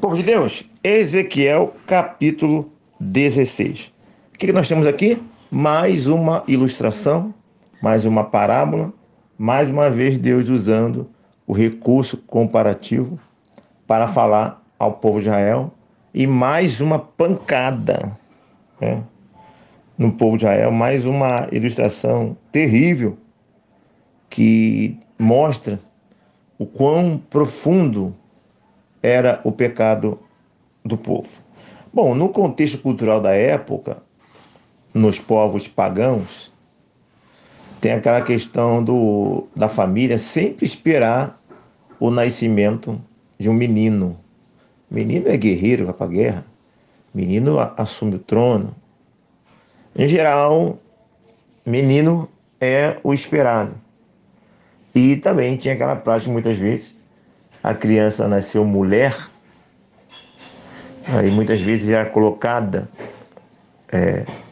Povo de Deus, Ezequiel capítulo 16. O que nós temos aqui? Mais uma ilustração, mais uma parábola, mais uma vez Deus usando o recurso comparativo para falar ao povo de Israel e mais uma pancada, né, no povo de Israel, mais uma ilustração terrível que mostra o quão profundo era o pecado do povo. Bom, no contexto cultural da época, nos povos pagãos, tem aquela questão da família sempre esperar o nascimento de um menino. Menino é guerreiro, vai para a guerra. Menino assume o trono. Em geral, menino é o esperado. E também tinha aquela prática, muitas vezes, a criança nasceu mulher, aí muitas vezes era colocada,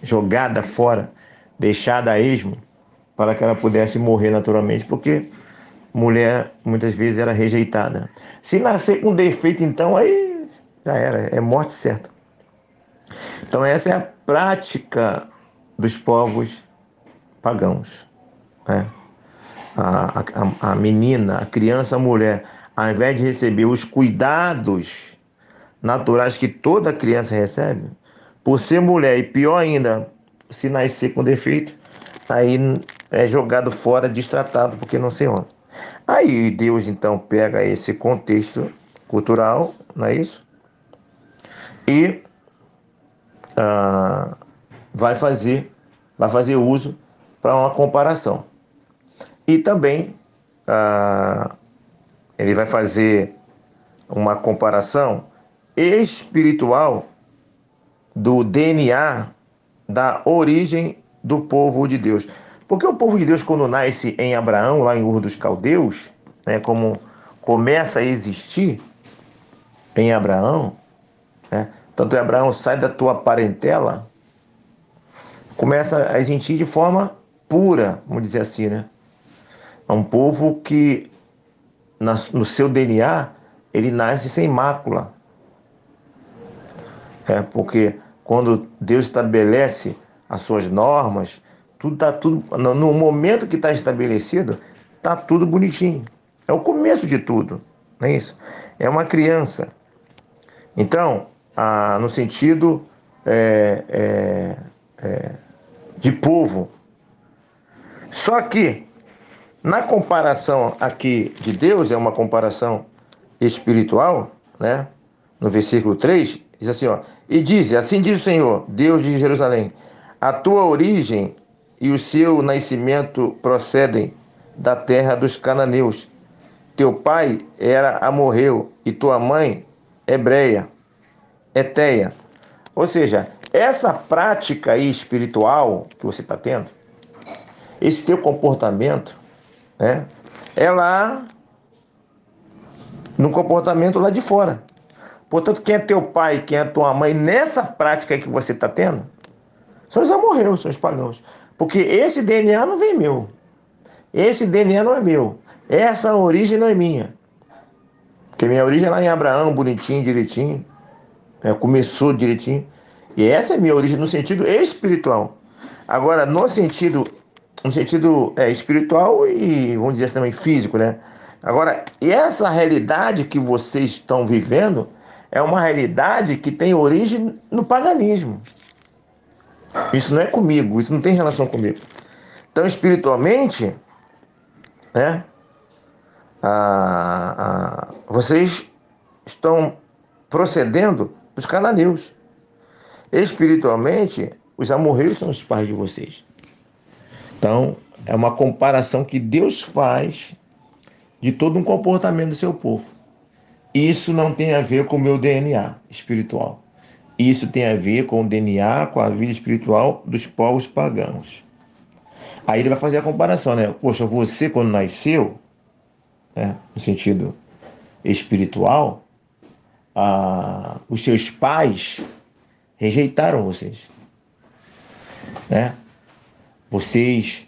jogada fora, deixada a esmo, para que ela pudesse morrer naturalmente, porque mulher muitas vezes era rejeitada. Se nascer com defeito, então, aí já era, é morte certa. Então essa é a prática dos povos pagãos, né? A menina, a criança, a mulher, ao invés de receber os cuidados naturais que toda criança recebe, por ser mulher e pior ainda, se nascer com defeito, aí é jogado fora, destratado, porque não se honra. Aí Deus então pega esse contexto cultural, não é isso? E ah, vai fazer uso para uma comparação. E também ah, ele vai fazer uma comparação espiritual do DNA da origem do povo de Deus. Porque o povo de Deus, quando nasce em Abraão, lá em Ur dos Caldeus, né, como começa a existir em Abraão, né, tanto é Abraão sai da tua parentela, começa a existir de forma pura, vamos dizer assim, né? É um povo que, no seu DNA, ele nasce sem mácula. Porque quando Deus estabelece as suas normas, tudo no momento que está estabelecido, está tudo bonitinho. É o começo de tudo, não é isso? É uma criança. Então, no sentido é, é, de povo. Só que, na comparação aqui de Deus, é uma comparação espiritual, né? No versículo 3 diz assim, ó: e diz, assim diz o Senhor, Deus de Jerusalém, a tua origem e o seu nascimento procedem da terra dos cananeus. Teu pai era amorreu e tua mãe hebreia, eteia. Ou seja, essa prática aí espiritual que você está tendo, esse teu comportamento, né, é lá no comportamento lá de fora. Portanto, quem é teu pai, quem é tua mãe, nessa prática aí que você está tendo, são os amorreus, são os pagãos. Porque esse DNA não vem meu. Esse DNA não é meu. Essa origem não é minha. Porque minha origem é lá em Abraão, bonitinho, direitinho. Começou direitinho. E essa é minha origem no sentido espiritual. Agora, no sentido espiritual e, vamos dizer assim, também físico, né? Agora, essa realidade que vocês estão vivendo é uma realidade que tem origem no paganismo. Isso não é comigo, isso não tem relação comigo. Então, espiritualmente, né, vocês estão procedendo dos cananeus. Espiritualmente, os amorreus são os pais de vocês. Então, é uma comparação que Deus faz de todo um comportamento do seu povo. Isso não tem a ver com o meu DNA espiritual. Isso tem a ver com o DNA, com a vida espiritual dos povos pagãos. Aí ele vai fazer a comparação, né? Poxa, você quando nasceu, né, no sentido espiritual, os seus pais rejeitaram vocês, né? Vocês,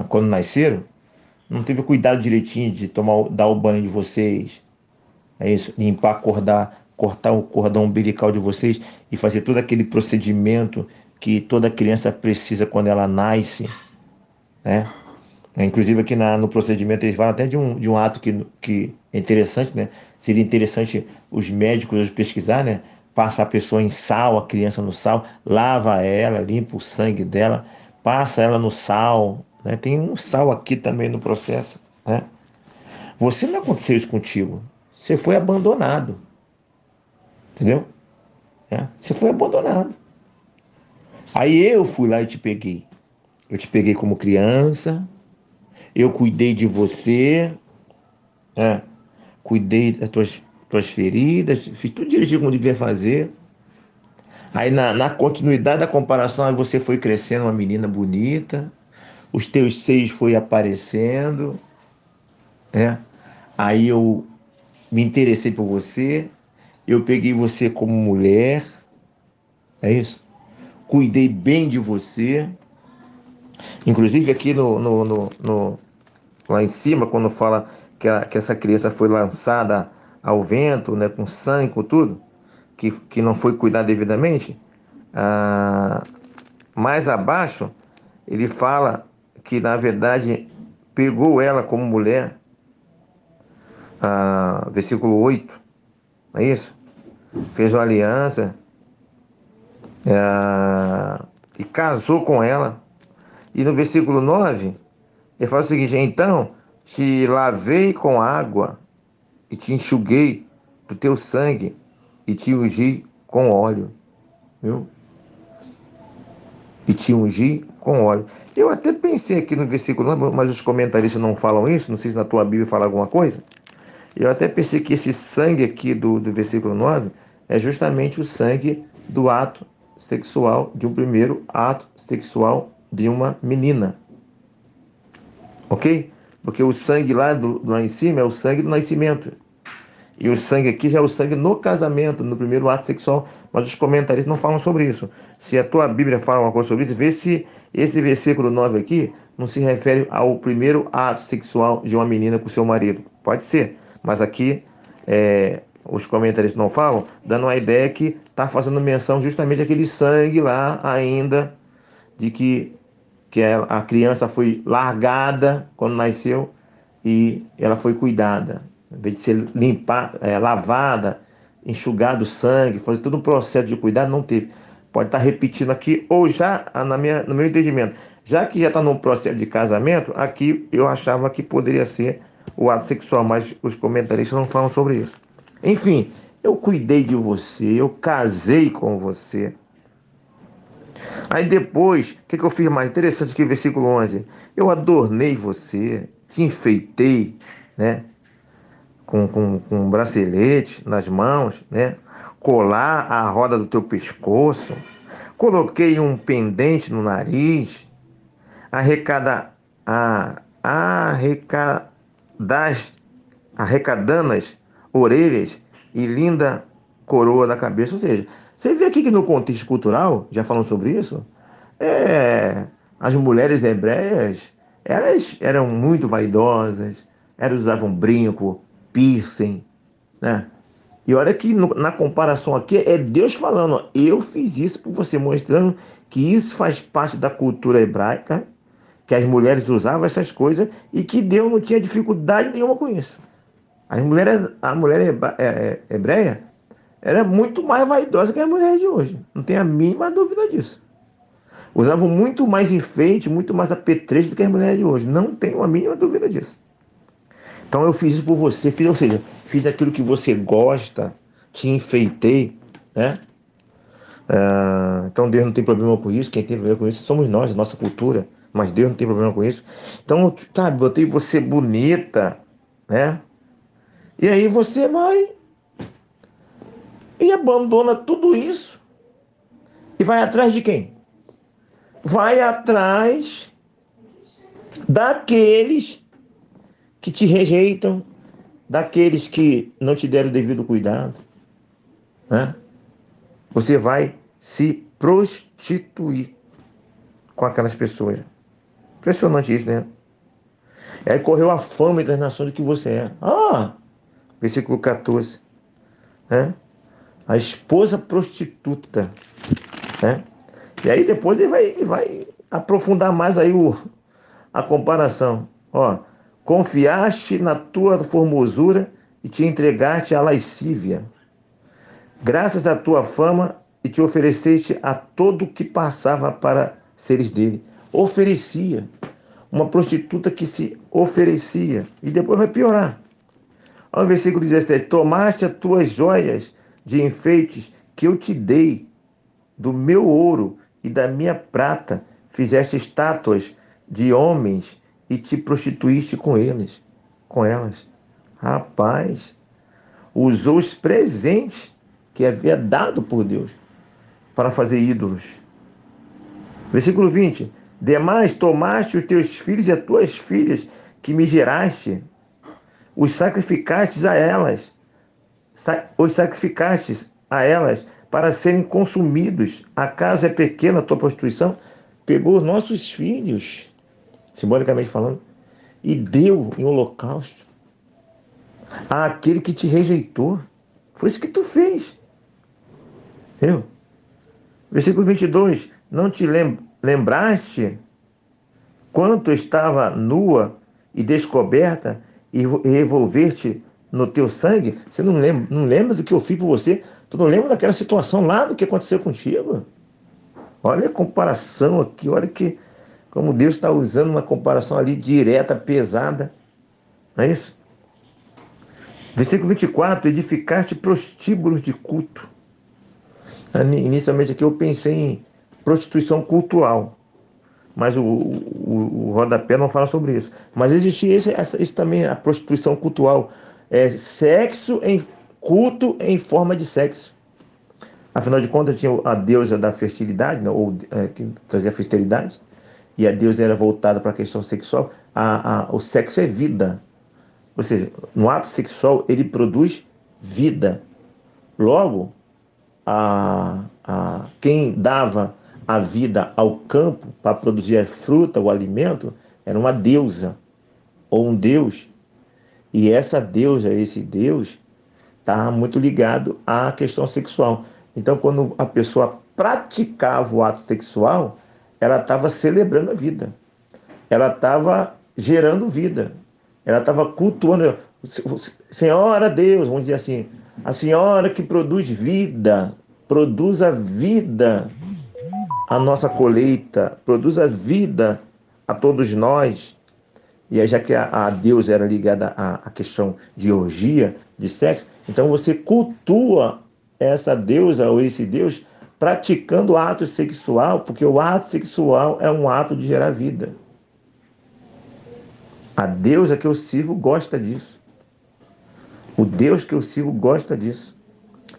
quando nasceram, não teve cuidado direitinho de dar o banho de vocês, é isso, limpar, cortar o cordão umbilical de vocês e fazer todo aquele procedimento que toda criança precisa quando ela nasce, né? Inclusive aqui no procedimento eles falam até de um ato que é interessante, né? Seria interessante os médicos hoje pesquisar, né? Passa a pessoa em sal, a criança no sal, lava ela, limpa o sangue dela, passa ela no sal, né? Tem um sal aqui também no processo, né? Você não aconteceu isso contigo. Você foi abandonado, entendeu? Você foi abandonado. Aí eu fui lá e te peguei. Eu te peguei como criança, eu cuidei de você, né? Cuidei das tuas feridas, fiz tudo direitinho como devia fazer. Aí na continuidade da comparação, aí você foi crescendo uma menina bonita, os teus seios foi aparecendo, né? Aí eu me interessei por você, eu peguei você como mulher, é isso? Cuidei bem de você. Inclusive aqui lá em cima, quando fala que essa criança foi lançada ao vento, né, com sangue, com tudo, que não foi cuidado devidamente, ah, mais abaixo ele fala que na verdade pegou ela como mulher, versículo 8, não é isso? Fez uma aliança, e casou com ela. E no versículo 9 ele fala o seguinte: então te lavei com água e te enxuguei do teu sangue e te ungi com óleo, viu? E te ungi com óleo. Eu até pensei aqui no versículo 9, mas os comentaristas não falam isso, não sei se na tua Bíblia fala alguma coisa. Eu até pensei que esse sangue aqui do versículo 9 é justamente o sangue do ato sexual, de um primeiro ato sexual de uma menina. Ok? Porque o sangue lá em cima é o sangue do nascimento. E o sangue aqui já é o sangue no casamento, no primeiro ato sexual. Mas os comentaristas não falam sobre isso. Se a tua Bíblia fala uma coisa sobre isso, vê se esse versículo 9 aqui não se refere ao primeiro ato sexual de uma menina com seu marido. Pode ser, mas aqui os comentaristas não falam, dando a ideia que está fazendo menção justamente àquele sangue lá ainda, de que a criança foi largada quando nasceu e ela foi cuidada. Em vez de ser lavada, enxugado o sangue, fazer todo um processo de cuidado, não teve. Pode estar repetindo aqui, ou já, no meu entendimento, já que já está num processo de casamento, aqui eu achava que poderia ser o ato sexual, mas os comentaristas não falam sobre isso. Enfim, eu cuidei de você, eu casei com você. Aí depois, o que eu fiz mais interessante que o versículo 11? Eu adornei você, te enfeitei, né? Com um bracelete nas mãos, né? Colar a roda do teu pescoço, coloquei um pendente no nariz, arrecada, arrecadas, arrecadando as orelhas e linda coroa da cabeça. Ou seja, você vê aqui que no contexto cultural, já falando sobre isso, as mulheres hebreias, elas eram muito vaidosas, elas usavam brinco, piercing, né? E olha que na comparação aqui é Deus falando, ó, eu fiz isso por você, mostrando que isso faz parte da cultura hebraica, que as mulheres usavam essas coisas e que Deus não tinha dificuldade nenhuma com isso. A mulher hebreia era muito mais vaidosa que as mulheres de hoje, não tem a mínima dúvida disso. Usavam muito mais enfeite, muito mais apetrecho do que as mulheres de hoje, não tenho a mínima dúvida disso. Então eu fiz isso por você, ou seja, fiz aquilo que você gosta, te enfeitei, né? Então Deus não tem problema com isso, quem tem problema com isso somos nós, a nossa cultura, mas Deus não tem problema com isso. Então, sabe, botei você bonita, né? E aí você vai e abandona tudo isso e vai atrás de quem? Vai atrás daqueles que te rejeitam, daqueles que não te deram o devido cuidado, né? Você vai se prostituir com aquelas pessoas. Impressionante isso, né? Aí correu a fama entre as nações do que você é. versículo 14. Né? A esposa prostituta. Né? E aí depois ele vai aprofundar mais aí a comparação. Ó, confiaste na tua formosura e te entregaste à lascívia. Graças à tua fama e te ofereceste a todo que passava para seres dele. Oferecia. Uma prostituta que se oferecia. E depois vai piorar. Olha o versículo 17. Tomaste as tuas joias de enfeites que eu te dei, do meu ouro e da minha prata, fizeste estátuas de homens e te prostituíste com elas. Rapaz, usou os presentes que havia dado por Deus para fazer ídolos. Versículo 20. Demais tomaste os teus filhos e as tuas filhas que me geraste, os sacrificastes a elas, para serem consumidos. Acaso é pequena a tua prostituição? Pegou nossos filhos, simbolicamente falando, e deu em holocausto àquele que te rejeitou. Foi isso que tu fez. Entendeu? Versículo 22. Não te lembraste quanto estava nua e descoberta e revolver-te no teu sangue? Você não lembra do que eu fiz por você? Tu não lembra daquela situação lá do que aconteceu contigo? Olha a comparação aqui, olha que como Deus está usando uma comparação ali direta, pesada. Não é isso? Versículo 24. Edificaste prostíbulos de culto. Inicialmente aqui eu pensei em prostituição cultural, mas o rodapé não fala sobre isso. Mas existia isso também, a prostituição cultural. Culto em forma de sexo. Afinal de contas, tinha a deusa da fertilidade, né, que trazia fertilidade, e a deusa era voltada para a questão sexual. O sexo é vida. Ou seja, no ato sexual, ele produz vida. Logo, quem dava a vida ao campo para produzir a fruta, o alimento, era uma deusa ou um deus. E essa deusa, esse deus, está muito ligado à questão sexual. Então, quando a pessoa praticava o ato sexual, ela estava celebrando a vida. Ela estava gerando vida. Ela estava cultuando. Senhora Deus, vamos dizer assim, a senhora que produz vida, produza vida à nossa colheita, produza vida a todos nós. E aí, já que a Deus era ligada à questão de orgia, de sexo, então você cultua essa deusa ou esse Deus praticando o ato sexual, porque o ato sexual é um ato de gerar vida. A deusa que eu sirvo gosta disso. O Deus que eu sirvo gosta disso.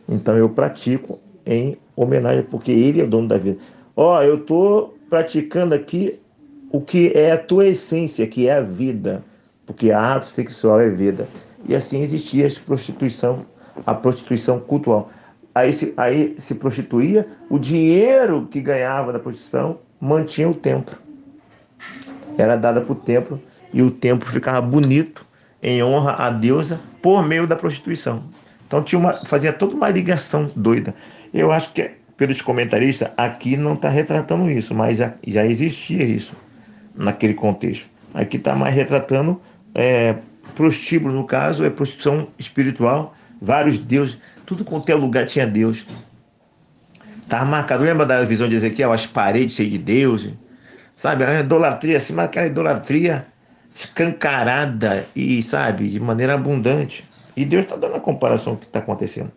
Então eu pratico em homenagem, porque Ele é o dono da vida. Eu estou praticando aqui o que é a tua essência, que é a vida, porque ato sexual é vida. E assim existia a prostituição cultural. Aí se prostituía, o dinheiro que ganhava da prostituição mantinha o templo. Era dada para o templo e o templo ficava bonito em honra à deusa por meio da prostituição. Então fazia toda uma ligação doida. Eu acho que, pelos comentaristas, aqui não está retratando isso, mas já existia isso naquele contexto. Aqui está mais retratando prostíbulo, no caso, é prostituição espiritual, vários deuses, tudo quanto é lugar tinha Deus. Estava marcado, lembra da visão de Ezequiel, as paredes cheias de deuses? Sabe, a idolatria, assim, mas aquela idolatria escancarada e, sabe, de maneira abundante. E Deus está dando a comparação do que está acontecendo.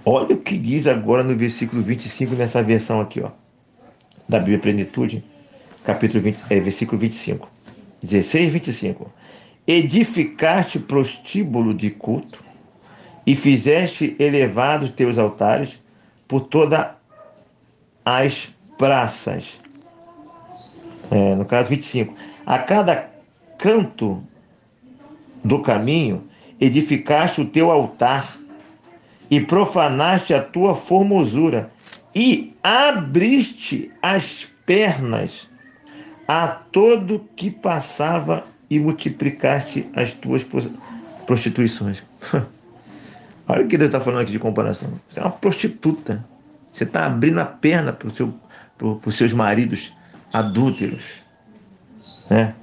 Olha o que diz agora no versículo 25, nessa versão aqui, ó, da Bíblia Plenitude, capítulo 20, versículo 25. 16, 25. Edificaste prostíbulo de culto e fizeste elevados teus altares por todas as praças. No caso 25. A cada canto do caminho edificaste o teu altar e profanaste a tua formosura e abriste as pernas a todo que passava e multiplicaste as tuas prostituições. Olha o que Deus está falando aqui de comparação. Você é uma prostituta. Você está abrindo a perna para os seus maridos adúlteros, né?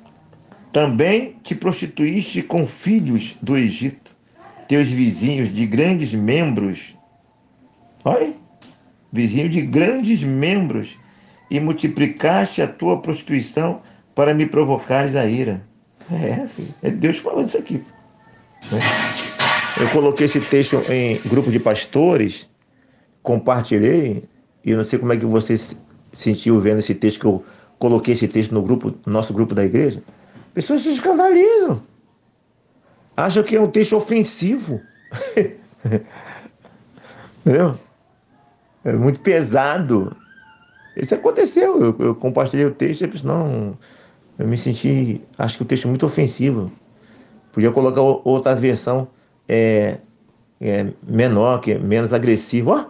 Também te prostituíste com filhos do Egito, teus vizinhos de grandes membros. Olha, vizinho de grandes membros, e multiplicaste a tua prostituição para me provocares a ira. Filho, é Deus falando isso aqui, né? Eu coloquei esse texto em grupo de pastores, compartilhei, e eu não sei como é que você se sentiu vendo esse texto, que eu coloquei esse texto no grupo, no nosso grupo da igreja. Pessoas se escandalizam, acham que é um texto ofensivo. Entendeu? É muito pesado. Isso aconteceu. Eu compartilhei o texto e disse, não, eu me senti, acho que o texto é muito ofensivo. Podia colocar outra versão menor, que é menos agressivo. Ó,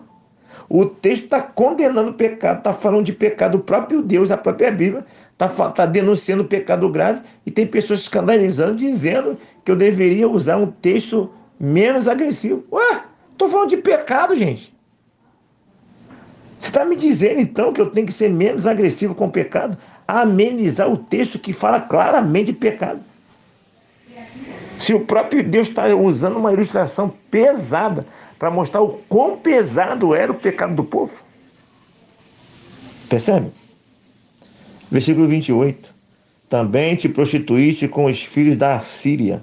o texto está condenando o pecado, está falando de pecado. O próprio Deus, a própria Bíblia, está denunciando o pecado grave, e tem pessoas escandalizando, dizendo que eu deveria usar um texto menos agressivo. Ué, estou falando de pecado, gente. Você está me dizendo, então, que eu tenho que ser menos agressivo com o pecado? Amenizar o texto que fala claramente de pecado. Se o próprio Deus está usando uma ilustração pesada para mostrar o quão pesado era o pecado do povo. Percebe? Versículo 28. Também te prostituíste com os filhos da Assíria,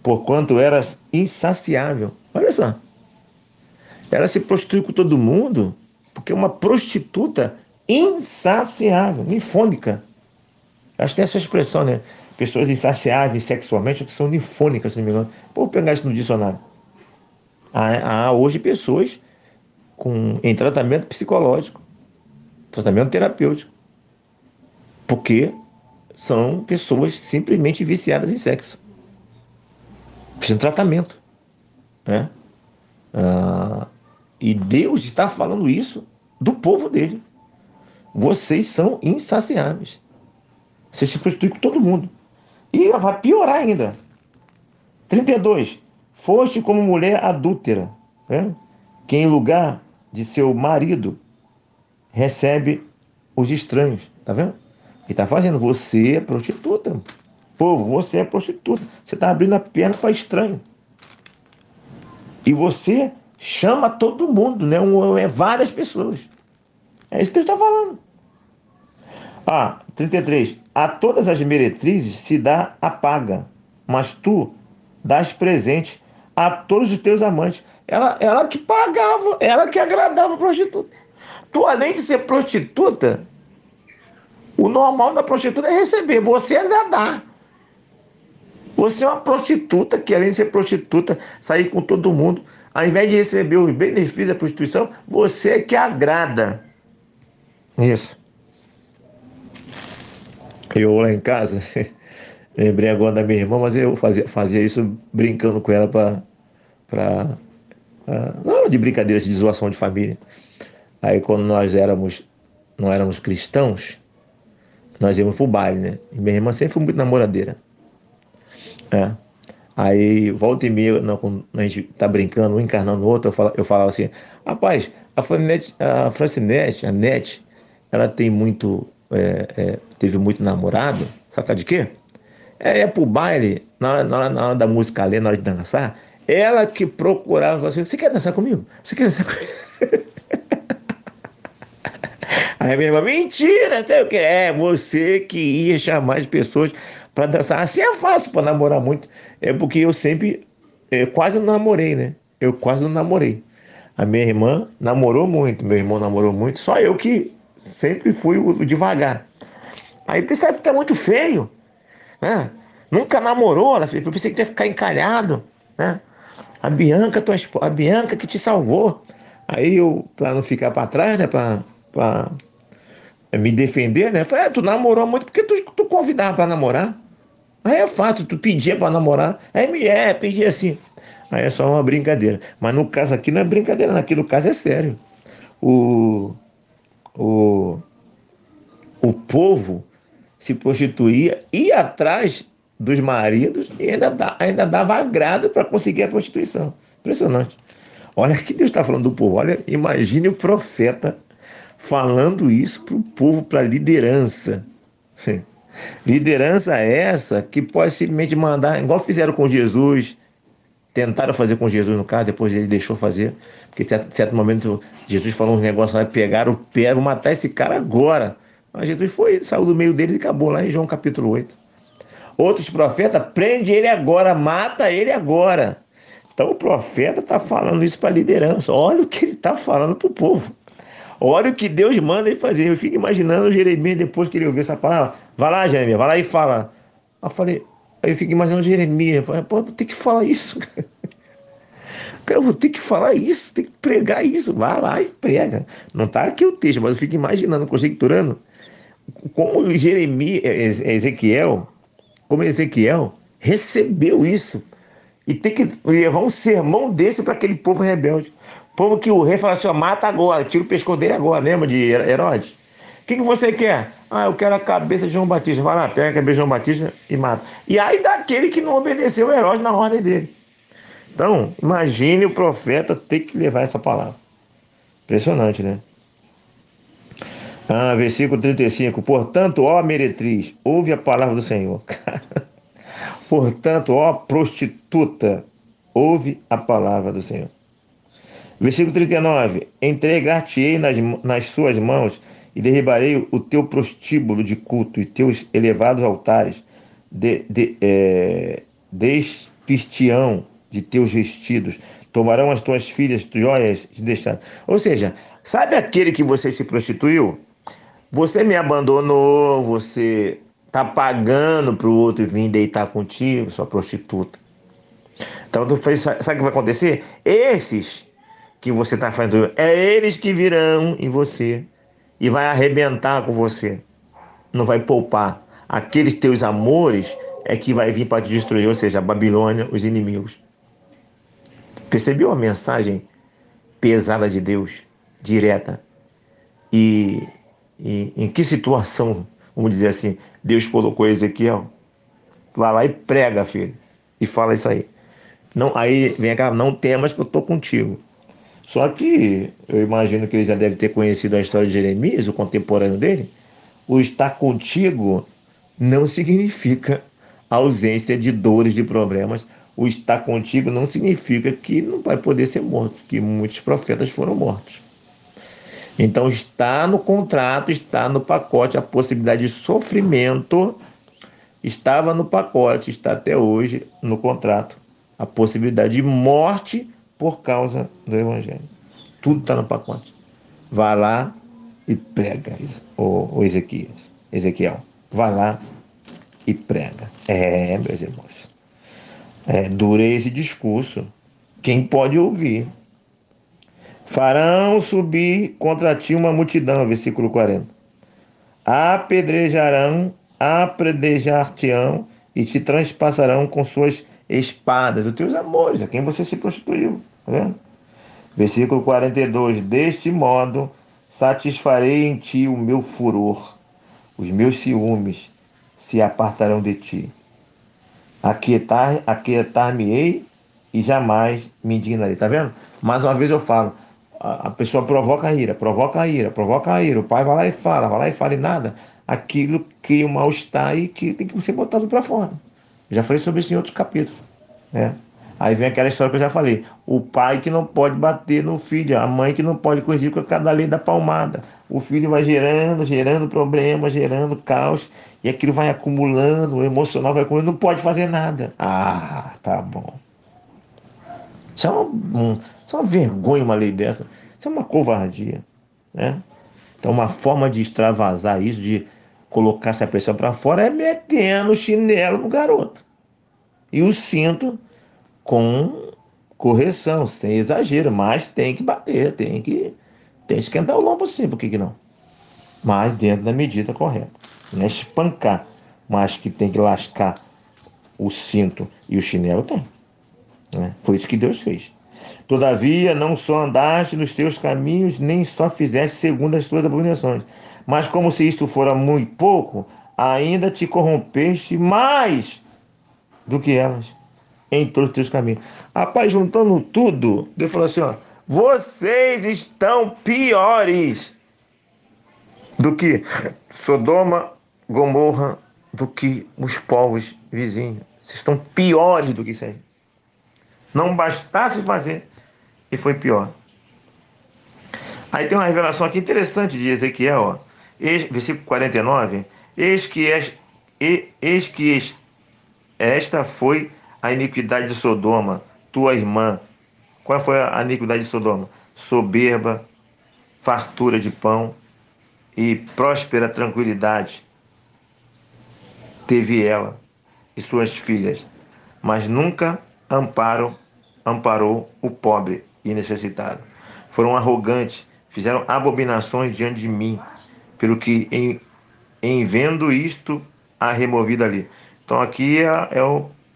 porquanto eras insaciável. Olha só. Ela se prostitui com todo mundo, porque é uma prostituta insaciável, ninfônica. Acho que tem essa expressão, né? Pessoas insaciáveis sexualmente que são ninfônicas, se não me engano. Vou pegar isso no dicionário. Há hoje pessoas em tratamento psicológico, tratamento terapêutico, porque são pessoas simplesmente viciadas em sexo. Precisam de tratamento, né? E Deus está falando isso do povo dele. Vocês são insaciáveis. Você se prostitui com todo mundo. E vai piorar ainda. 32. Foste como mulher adúltera, né? Que em lugar de seu marido recebe os estranhos. Tá vendo? Ele está fazendo. Você é prostituta. Povo, você é prostituta. Você está abrindo a perna para estranho. E você chama todo mundo, né? Várias pessoas. É isso que ele está falando. 33. A todas as meretrizes se dá a paga, mas tu dás presente a todos os teus amantes. Ela que pagava, ela que agradava a prostituta. Tu, além de ser prostituta, o normal da prostituta é receber, você agradar. Você é uma prostituta que, além de ser prostituta, sair com todo mundo, ao invés de receber os benefícios da prostituição, você é que agrada. Isso. Eu lá em casa, lembrei agora da minha irmã, mas eu fazia isso brincando com ela não de brincadeira, de zoação de família. Aí quando não éramos cristãos, nós íamos pro baile, né? E minha irmã sempre foi muito namoradeira. É. Aí volta e meia, quando a gente tá brincando, um encarnando o outro, eu falava assim, rapaz, a Francinete, a Nete, ela teve muito namorado, sabe de quê? É pro baile, na hora da música ali, na hora de dançar, ela que procurava assim, você quer dançar comigo? Você quer dançar comigo? Aí minha irmã, mentira, sei o que é, você que ia chamar as pessoas para dançar. Assim é fácil para namorar muito. É porque eu sempre, quase não namorei, né? Eu quase não namorei. A minha irmã namorou muito, meu irmão namorou muito, só eu que sempre fui o devagar. Aí percebe que tá muito feio, né? Nunca namorou, ela fez, eu pensei que ia ficar encalhado, né? A Bianca, a Bianca que te salvou. Aí eu, para não ficar para trás, né? Pra me defender, né? Falei, tu namorou muito porque tu convidava para namorar. Aí é fato, tu pedia para namorar. Aí pedia assim. Aí é só uma brincadeira. Mas no caso aqui não é brincadeira, naquele caso é sério. O, o, o povo se prostituía, ia atrás dos maridos e ainda dava agrado para conseguir a prostituição. Impressionante. Olha que Deus está falando do povo. Olha, imagine o profeta falando isso para o povo, para a liderança. Liderança essa que pode simplesmente mandar, igual fizeram com Jesus, tentaram fazer com Jesus no caso, depois ele deixou fazer, porque em certo momento Jesus falou um negócio lá, pegaram o pé, vou matar esse cara agora. Mas Jesus foi, saiu do meio dele e acabou lá em João capítulo 8. Outros profetas, prende ele agora, mata ele agora. Então o profeta está falando isso para a liderança. Olha o que ele está falando para o povo. Olha o que Deus manda ele fazer. Eu fico imaginando o Jeremias, depois que ele ouviu essa palavra. Vai lá, Jeremias, vai lá e fala. Aí eu fico imaginando o Jeremias. Eu falei, pô, vou ter que falar isso. Cara, eu vou ter que falar isso, tem que pregar isso. Vai lá e prega. Não está aqui o texto, mas eu fico imaginando, conjecturando, como Ezequiel recebeu isso e tem que levar um sermão desse para aquele povo rebelde. Povo que o rei fala assim, ó, mata agora, tira o pescoço dele agora, lembra de Herodes? O que você quer? Ah, eu quero a cabeça de João Batista. Vai lá, pega a cabeça de João Batista e mata. E aí daquele que não obedeceu a Herodes na ordem dele. Então, imagine o profeta ter que levar essa palavra. Impressionante, né? Versículo 35. Portanto, ó meretriz, ouve a palavra do Senhor. Portanto, ó prostituta, ouve a palavra do Senhor. Versículo 39. Entregar-te-ei nas suas mãos e derribarei o teu prostíbulo de culto e teus elevados altares despir-te-ão de teus vestidos. Tomarão as tuas filhas joias de deixar. Ou seja, sabe aquele que você se prostituiu? Você me abandonou, você está pagando para o outro vir deitar contigo, sua prostituta. Então, sabe o que vai acontecer? Esses que você está fazendo, é eles que virão em você e vai arrebentar com você. Não vai poupar. Aqueles teus amores é que vai vir para te destruir, ou seja, a Babilônia, os inimigos. Percebeu a mensagem pesada de Deus, direta? E em que situação, vamos dizer assim, Deus colocou Ezequiel? Vai lá e prega, filho, e fala isso aí. Não, aí vem cá, não temas que eu estou contigo. Só que eu imagino que ele já deve ter conhecido a história de Jeremias, o contemporâneo dele. O estar contigo não significa ausência de dores, de problemas. O estar contigo não significa que não vai poder ser morto, que muitos profetas foram mortos. Então está no contrato, está no pacote, a possibilidade de sofrimento estava no pacote, está até hoje no contrato, a possibilidade de morte por causa do Evangelho. Tudo está no pacote. Vá lá e prega, o Ezequiel. Vá lá e prega. Meus irmãos. Duro esse discurso. Quem pode ouvir? Farão subir contra ti uma multidão, versículo 40. Apedrejar-te-ão e te transpassarão com suas espadas, os teus amores, a quem você se prostituiu. Tá vendo? Versículo 42. Deste modo satisfarei em ti o meu furor, os meus ciúmes se apartarão de ti. Aquietar-me-ei e jamais me indignarei. Tá vendo? Mais uma vez eu falo, a pessoa provoca a ira. O pai vai lá e fala e nada. Aquilo cria um mal-estar e que tem que ser botado para fora. Já falei sobre isso em outros capítulos, né? Aí vem aquela história que eu já falei. O pai que não pode bater no filho, a mãe que não pode corrigir com cada lei da palmada. O filho vai gerando problemas, gerando caos, e aquilo vai acumulando, o emocional vai acumulando, não pode fazer nada. Tá bom. Isso é uma vergonha, uma lei dessa. Isso é uma covardia, né? Então, uma forma de extravasar isso, de colocar essa pressão para fora, é metendo o chinelo no garoto. E o cinto com correção, sem exagero, mas tem que bater, tem que esquentar o lombo sim, por que não? Mas dentro da medida correta. Não é espancar, mas que tem que lascar o cinto e o chinelo, tem. Né? Foi isso que Deus fez. Todavia, não só andaste nos teus caminhos, nem só fizeste segundo as tuas abominações, mas como se isto fora muito pouco, ainda te corrompeste mais do que elas em todos os teus caminhos. Rapaz, juntando tudo, Deus falou assim, ó, vocês estão piores do que Sodoma, Gomorra, do que os povos vizinhos. Vocês estão piores do que isso aí. Não bastasse fazer e foi pior. Aí tem uma revelação aqui interessante de Ezequiel, ó. Versículo 49. Eis que esta foi a iniquidade de Sodoma, tua irmã. Qual foi a iniquidade de Sodoma? Soberba, fartura de pão e próspera tranquilidade teve ela e suas filhas, mas nunca amparou o pobre e necessitado. Foram arrogantes, fizeram abominações diante de mim, pelo que em vendo isto, a removido ali. Então aqui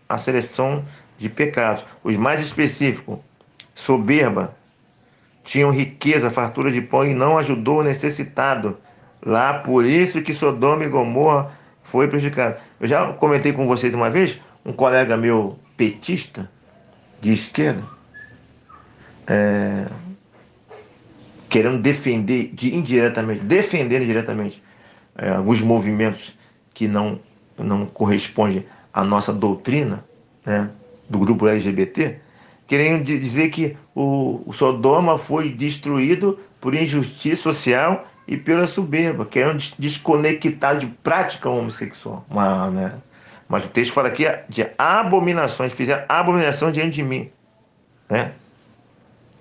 a seleção de pecados. Os mais específicos, soberba, tinham riqueza, fartura de pão e não ajudou o necessitado. Lá, por isso que Sodoma e Gomorra foi prejudicado. Eu já comentei com vocês uma vez, um colega meu petista, de esquerda, querendo defender defendendo indiretamente alguns movimentos que não correspondem à nossa doutrina, né, do grupo LGBT, querendo dizer que o Sodoma foi destruído por injustiça social e pela soberba, querendo desconectar de prática homossexual. Mas o texto fala aqui de abominações, fizeram abominações diante de mim. Né?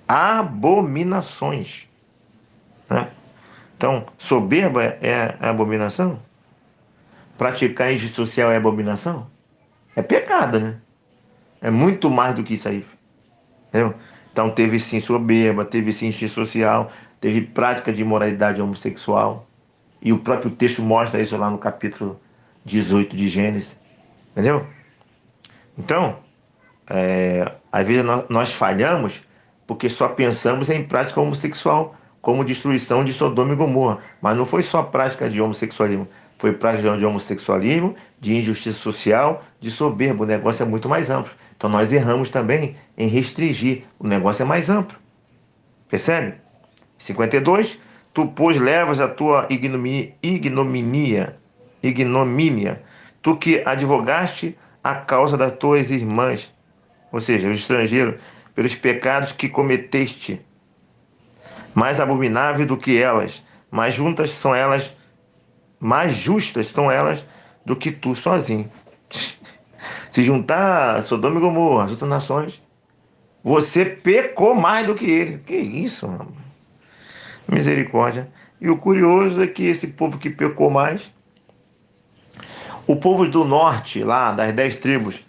Abominações. Né? Então, soberba é abominação? Praticar injustiça social é abominação? É pecado, né? É muito mais do que isso aí. Entendeu? Então teve sim soberba, teve sim injustiça social, teve prática de imoralidade homossexual. E o próprio texto mostra isso lá no capítulo 18 de Gênesis. Entendeu? Então, às vezes nós falhamos porque só pensamos em prática homossexual, como destruição de Sodoma e Gomorra. Mas não foi só prática de homossexualismo, foi prática de homossexualismo, de injustiça social, de soberba. O negócio é muito mais amplo. Então nós erramos também em restringir. O negócio é mais amplo. Percebe? 52. Tu, pois, levas a tua ignomínia, tu que advogaste a causa das tuas irmãs, ou seja, os estrangeiros, pelos pecados que cometeste, mais abominável do que elas, mais justas são elas do que tu sozinho. Se juntar Sodoma e Gomorra, as outras nações, você pecou mais do que ele. Que isso, mano? Misericórdia. E o curioso é que esse povo que pecou mais, o povo do norte, lá das 10 tribos,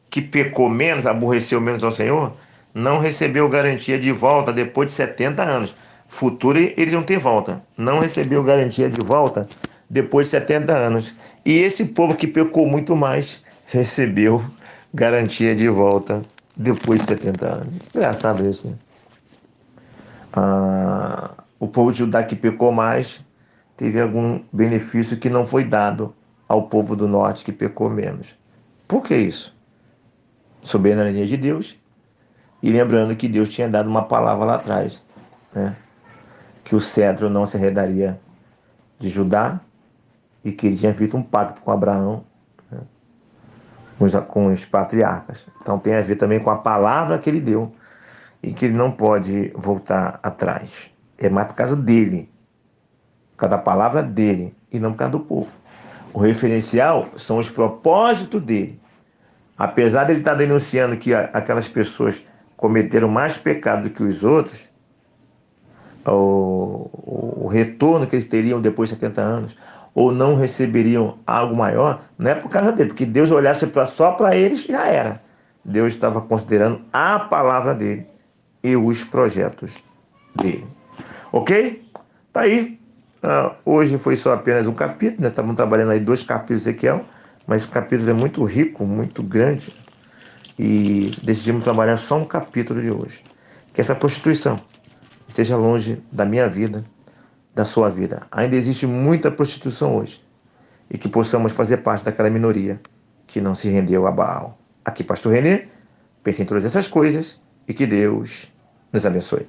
que pecou menos, aborreceu menos ao Senhor, não recebeu garantia de volta depois de 70 anos. Futuro eles vão ter volta. Não recebeu garantia de volta depois de 70 anos. E esse povo que pecou muito mais, recebeu garantia de volta depois de 70 anos. Engraçado isso, né? O povo de Judá que pecou mais, teve algum benefício que não foi dado ao povo do norte que pecou menos. Por que isso? Soberania de Deus, e lembrando que Deus tinha dado uma palavra lá atrás, né? Que o cetro não se arredaria de Judá e que ele tinha feito um pacto com Abraão, né? com os patriarcas. Então tem a ver também com a palavra que ele deu e que ele não pode voltar atrás. É mais por causa dele, por causa da palavra dele e não por causa do povo. O referencial são os propósitos dele. Apesar de ele estar denunciando que aquelas pessoas cometeram mais pecado do que os outros, o retorno que eles teriam depois de 70 anos, ou não receberiam algo maior, não é por causa dele, porque Deus olhasse só para eles, já era. Deus estava considerando a palavra dele e os projetos dele. Ok? Tá aí. Hoje foi só apenas um capítulo, né? Estamos trabalhando aí 2 capítulos de Ezequiel, mas esse capítulo é muito rico, muito grande, e decidimos trabalhar só um capítulo de hoje. Que essa prostituição esteja longe da minha vida, da sua vida. Ainda existe muita prostituição hoje, e que possamos fazer parte daquela minoria que não se rendeu a Baal. Aqui, Pastor Renê, pense em todas essas coisas e que Deus nos abençoe.